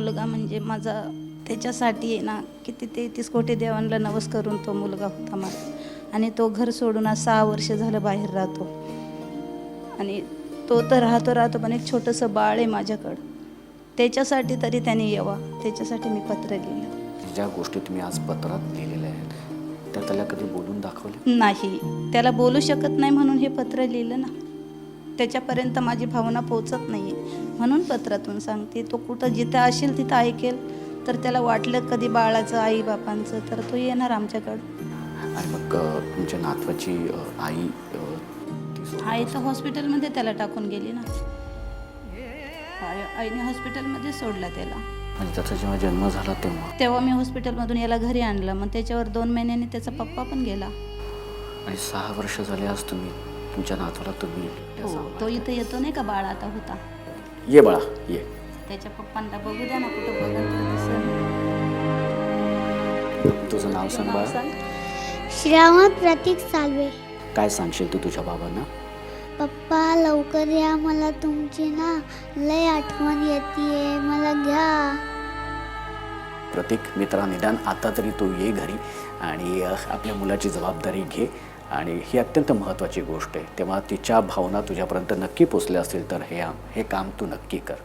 मुलगा म्हणजे माझा त्याच्यासाठी आहे ना किती 33 कोटी देवांना नवस करून तो मुलगा होता माझा. आणि तो घर सोडून आज 6 वर्ष झालं बाहेर राहतो. आणि तो तर राहतो पण एक छोटंसं बाळ आहे माझ्याकडं. त्याच्यासाठी तरी त्याने यावा, त्याच्यासाठी मी पत्र लिहिलं. ज्या गोष्टी तुम्ही आज पत्रात लिहिलेल्या आहेत त्या त्याला कधी बोलून दाखवल्या नाही, त्याला बोलू शकत नाही म्हणून हे पत्र लिहिलं ना. त्याच्यापर्यंत माझी भावना पोचत नाही आहे म्हणून पत्रातून सांगते. तो कुठं जिथं असेल तिथं ऐकेल. तर त्याला वाटलं कधी बाळाचं आईबापांचं तर तो येणार आमच्याकडं. आणि मग तुमच्या नातवाची आई आई तर हॉस्पिटलमध्ये त्याला टाकून गेली ना. आईने हॉस्पिटलमध्ये सोडला त्याला. म्हणजे त्याचा जेव्हा जन्म झाला तेव्हा मी हॉस्पिटलमधून याला घरी आणलं. मग त्याच्यावर 2 महिन्यांनी त्याचा पप्पा पण गेला. आणि 6 वर्ष झाले आज तुम्ही तुमच्या नातवाला तुम्ही हो, तो इथं येतो नाही का बाळ आता होता. ये बाळा ये. त्याच्या पप्पांना बघू द्या ना कुठं बघत दिसेल. तुझं नाव सांग बाळा. श्रावण प्रतीक सालवे. काय सांगशील तू तुझ्या बाबांना? पप्पा लवकर या, मला तुमची ना लय आठवण येते, मला घ्या. प्रतीक मित्रा, निदान आता तरी तू ये घरी आणि आपल्या मुलाची जबाबदारी घे. आणि ही अत्यंत महत्त्वाची गोष्ट आहे. तेव्हा तिच्या भावना तुझ्यापर्यंत नक्की पोचल्या असतील तर हे काम तू नक्की कर.